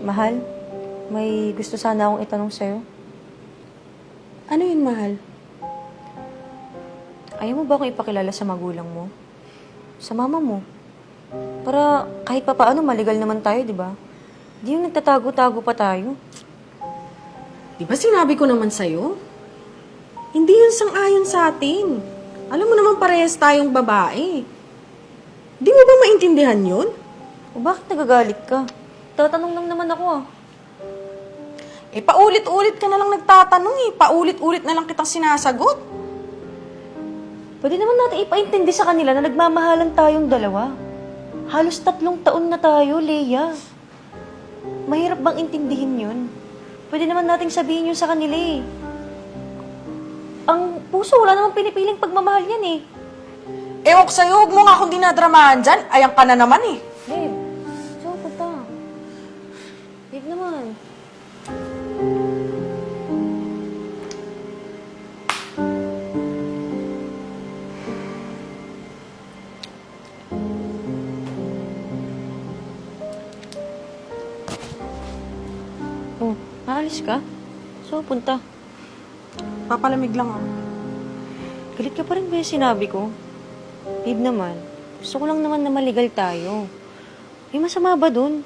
Mahal, may gusto sana akong itanong sa'yo. Ano yun, mahal? Ayaw mo ba akong ipakilala sa magulang mo? Sa mama mo? Para kahit papaano maligal naman tayo, di ba? Di yung nagtatago-tago pa tayo. Di ba sinabi ko naman sa'yo? Hindi yun sang-ayon sa atin. Alam mo naman parehas tayong babae. Di mo ba maintindihan yun? O bakit nagagalit ka? Tatanong lang naman ako ah. Eh, paulit-ulit ka na lang nagtatanong eh. Paulit-ulit na lang kitang sinasagot. Pwede naman natin ipaintindi sa kanila na nagmamahalan tayong dalawa. Halos 3 taon na tayo, Leia. Mahirap bang intindihin yun? Pwede naman nating sabihin yun sa kanila eh. Ang puso, wala namang pinipiling pagmamahal yan eh. Ewan ko sa'yo, huwag mo nga akong dinadramahan dyan. Ayan ka na naman eh. Babe, saan punta? Babe naman. Oh, aalis ka? Saan punta? Papalamig lang ako. Galit ka pa rin ba yung sinabi ko? Babe naman, gusto ko lang naman na maligal tayo. May masama ba dun?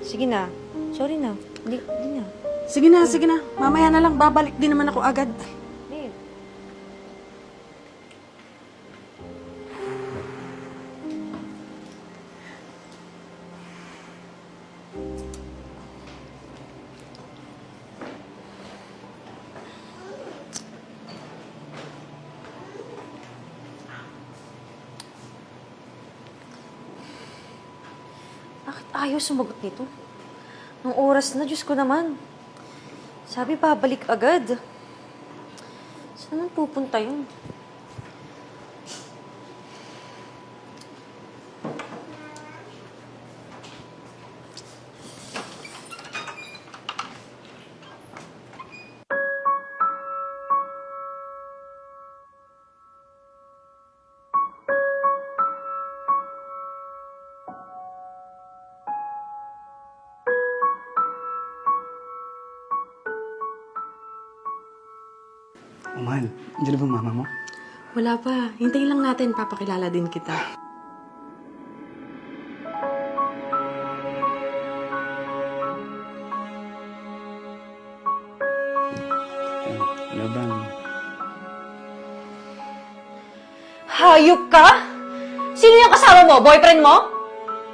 Sige na. Sorry na. Di na. Sige na, sige na. Mamaya na lang, babalik din naman ako agad. Babe. Bakit ayaw sumagot nito? Ang oras na, Diyos ko naman. Sabi, babalik agad. Saan naman pupunta yun? Oh, mahal. Andiyan na ba mama mo? Wala pa. Hintayin lang natin, papakilala din kita. Laban. Hayop ka? Sino yung kasama mo? Boyfriend mo?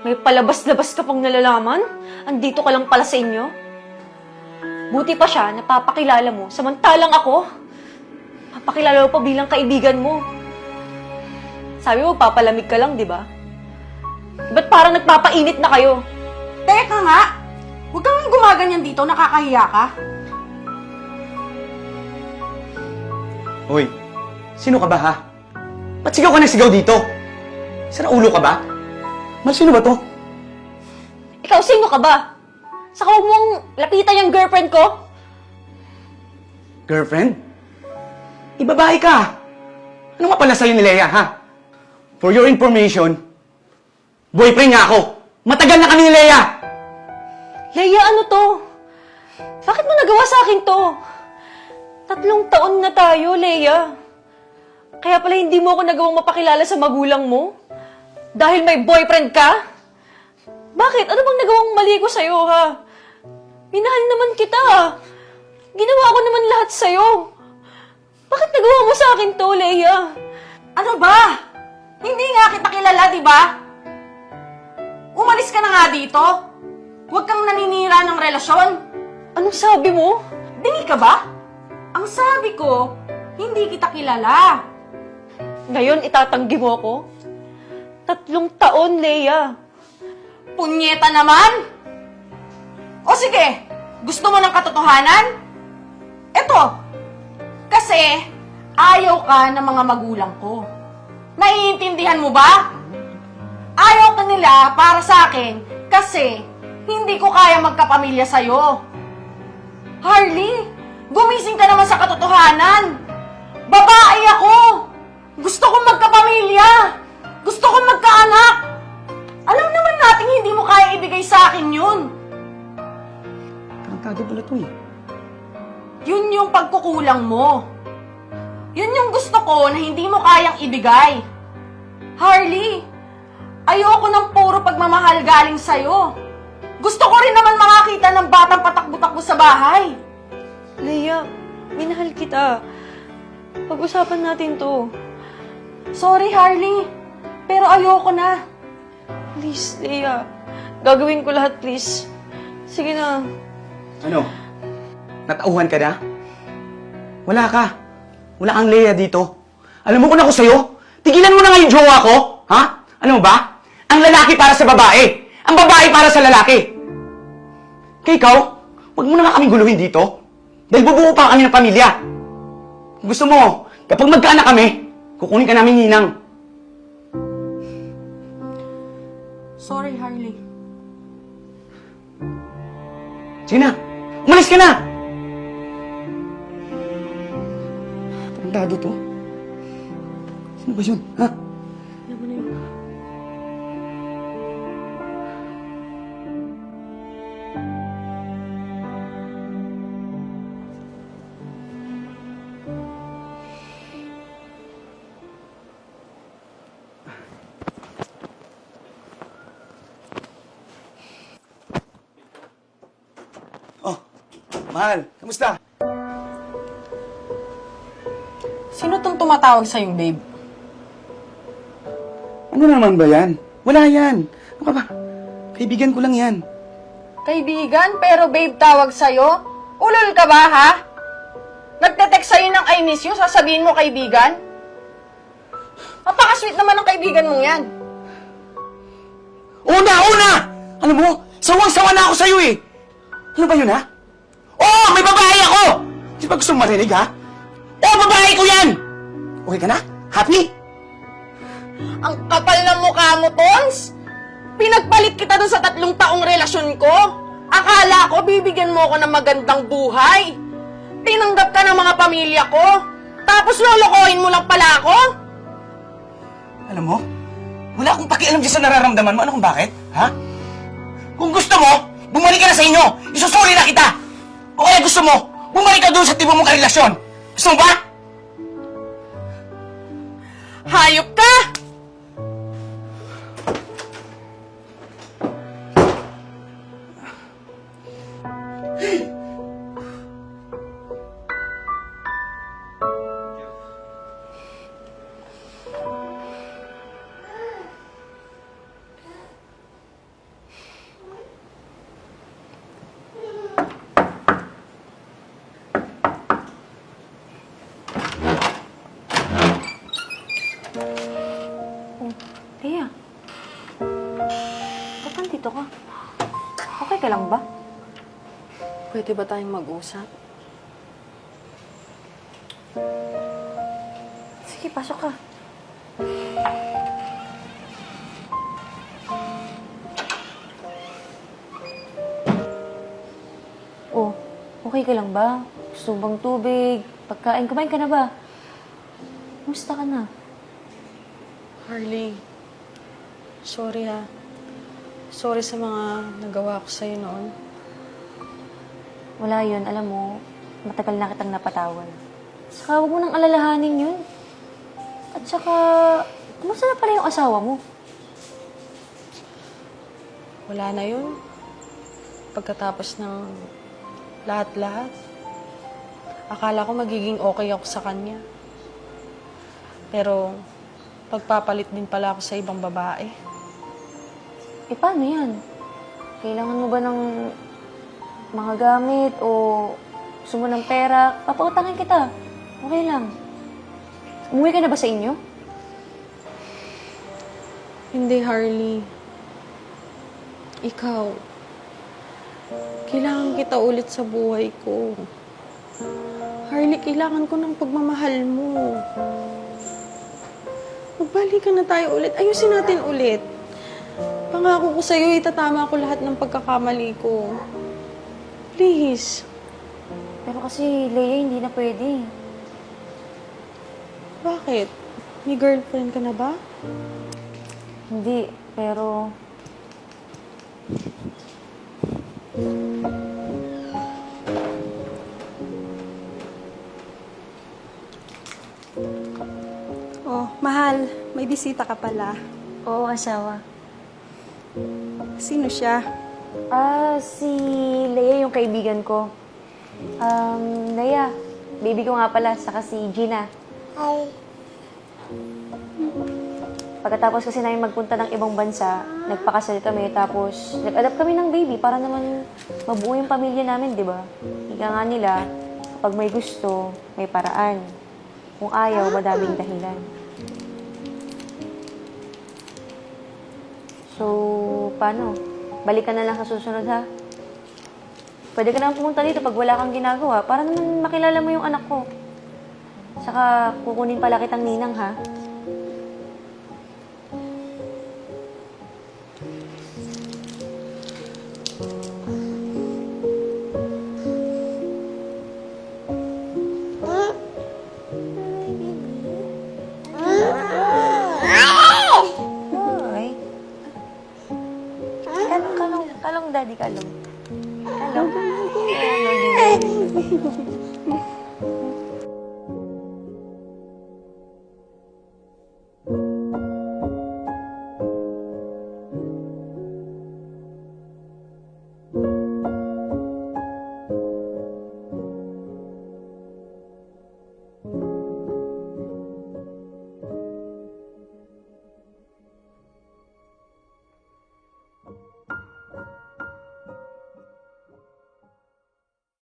May palabas-labas ka pang nalalaman? Andito ka lang pala sa inyo? Buti pa siya, napapakilala mo. Samantalang ako, papakilala mo pa bilang kaibigan mo. Sabi mo, papalamig ka lang, di ba? Ba't parang nagpapainit na kayo? Teka nga! Huwag kang gumaganyan dito, nakakahiya ka. Hoy, sino ka ba ha? Ba't sigaw ka nagsigaw dito? Sira ulo ka ba? Mal, sino ba to? Ikaw, sino ka ba? Saka huwag mong lapitan yung girlfriend ko? Girlfriend? Ibabae ka! Ano nga pala sa'yo ni Leia, ha? For your information, boyfriend niya ako! Matagal na kami ni Leia! Leia, ano to? Bakit mo nagawa sa akin to? 3 taon na tayo, Leia. Kaya pala hindi mo ako nagawang mapakilala sa magulang mo? Dahil may boyfriend ka? Bakit? Ano bang nagawang mali ko sa'yo, ha? Minahal naman kita, ha? Ginawa ko naman lahat sa'yo. Bakit nagawa mo sa akin to, Leia? Ano ba? Hindi nga kita kilala, di ba? Umalis ka na nga dito. Huwag kang naninira ng relasyon. Anong sabi mo? Dingi ka ba? Ang sabi ko, hindi kita kilala. Ngayon, itatanggi mo ako? 3 taon, Leia. Punyeta naman! O sige, gusto mo ng katotohanan? Eto, kasi ayaw ka ng mga magulang ko. Naiintindihan mo ba? Ayaw ka nila para sa akin kasi hindi ko kaya magkapamilya sa'yo. Harley, gumising ka naman sa katotohanan. Babae ako! Gusto kong magkapamilya! akin yun. Tarantado pala to eh. Yun yung pagkukulang mo. Yun yung gusto ko na hindi mo kayang ibigay. Harley, ayoko ng puro pagmamahal galing sa'yo. Gusto ko rin naman makakita ng batang patakbo-takbo sa bahay. Leia, minahal kita. Pag-usapan natin to. Sorry, Harley, pero ayoko na. Please, Leia. Gagawin ko lahat, please. Sige na. Ano? Natauhan ka na? Wala ka. Wala kang Leia dito. Alam mo kung ako sa'yo? Tigilan mo na nga yung jowa ko. Ha? Alam mo ba? Ang lalaki para sa babae. Ang babae para sa lalaki. Kaya ikaw, huwag mo na nga kaming guluhin dito. Dahil bubuo pa kami ng pamilya. Kung gusto mo, kapag magkaanak kami, kukunin ka namin ninang. Sorry, Harley. Sige na. Umalis ka na! Tarantado to. Sino ba yun? Ha? Alam mo na yun. Oh, mahal. Kamusta? Sino tong tumatawag sa'yo, babe? Ano naman ba yan? Wala yan. Ano ka ba? Kaibigan ko lang yan. Kaibigan, pero babe tawag sa'yo? Ulol ka ba, ha? Nagte-text sa'yo ng I miss you, sasabihin mo kaibigan? Napaka-sweet naman ng kaibigan mong yan. Una! Alam mo, sawang-sawa na ako sa'yo eh. Ano ba yun, ha? Oo, may babae ako! Di ba gusto mong marinig, ha? Oo, babae ko yan! Okay ka na? Happy? Ang kapal ng mukha mo, Tons! Pinagpalit kita dun sa 3 taong relasyon ko. Akala ko bibigyan mo ako ng magandang buhay. Tinanggap ka ng mga pamilya ko. Tapos lolokohin mo lang pala ako? Alam mo, wala akong pakialam dyan sa nararamdaman mo. Ano kung bakit? Ha? Kung gusto mo, bumalik ka na sa inyo. Isusuli na kita. O kaya gusto mo, bumalik ka doon sa tibo mong karelasyon. Gusto mo ba? Hayop ka! Leia. Ba't nandito ka? Okay ka lang ba? Pwede ba tayong mag-usap? Sige, pasok ka. Oh, okay ka lang ba? Gusto mo bang tubig? Pagkain? Kumain ka na ba? Kumusta ka na? Harley, sorry ha. Sorry sa mga nagawa ko sa'yo noon. Wala yun. Alam mo, matagal na kitang napatawan. Saka huwag mo nang alalahanin yun. At saka, kumusta na pala yung asawa mo? Wala na yun. Pagkatapos ng lahat-lahat, akala ko magiging okay ako sa kanya. Pero, pagpapalit din pala ako sa ibang babae. Eh, paano yan? Kailangan mo ba ng mga gamit o gusto mo ng pera? Papautangin kita. Okay lang. Umuwi ka na ba sa inyo? Hindi, Harley. Ikaw. Kailangan kita ulit sa buhay ko. Harley, kailangan ko ng pagmamahal mo. Magbalikan na tayo ulit. Ayusin natin ulit. Pangako ko sa'yo, itatama ko lahat ng pagkakamali ko. Please. Pero kasi, Leia, hindi na pwede. Bakit? May girlfriend ka na ba? Hindi, pero Oh, mahal, may bisita ka pala. Oo, asawa. Sino siya? Si Leia yung kaibigan ko. Leia, baby ko nga pala, saka si Gina. Pagkatapos kasi namin magpunta ng ibang bansa, nagpakasal kami, tapos nag-adapt kami ng baby para naman mabuo yung pamilya namin, di ba? Ika nga nila, kapag may gusto, may paraan. Kung ayaw, madaming dahilan. So, paano? Balik ka na lang sa susunod, ha? Pwede ka naman pumunta dito pag wala kang ginagawa para naman makilala mo yung anak ko. Saka, kukunin pala kitang ninang, ha? Ay. Kalong, daddy, kalong. Kalong. Kalong.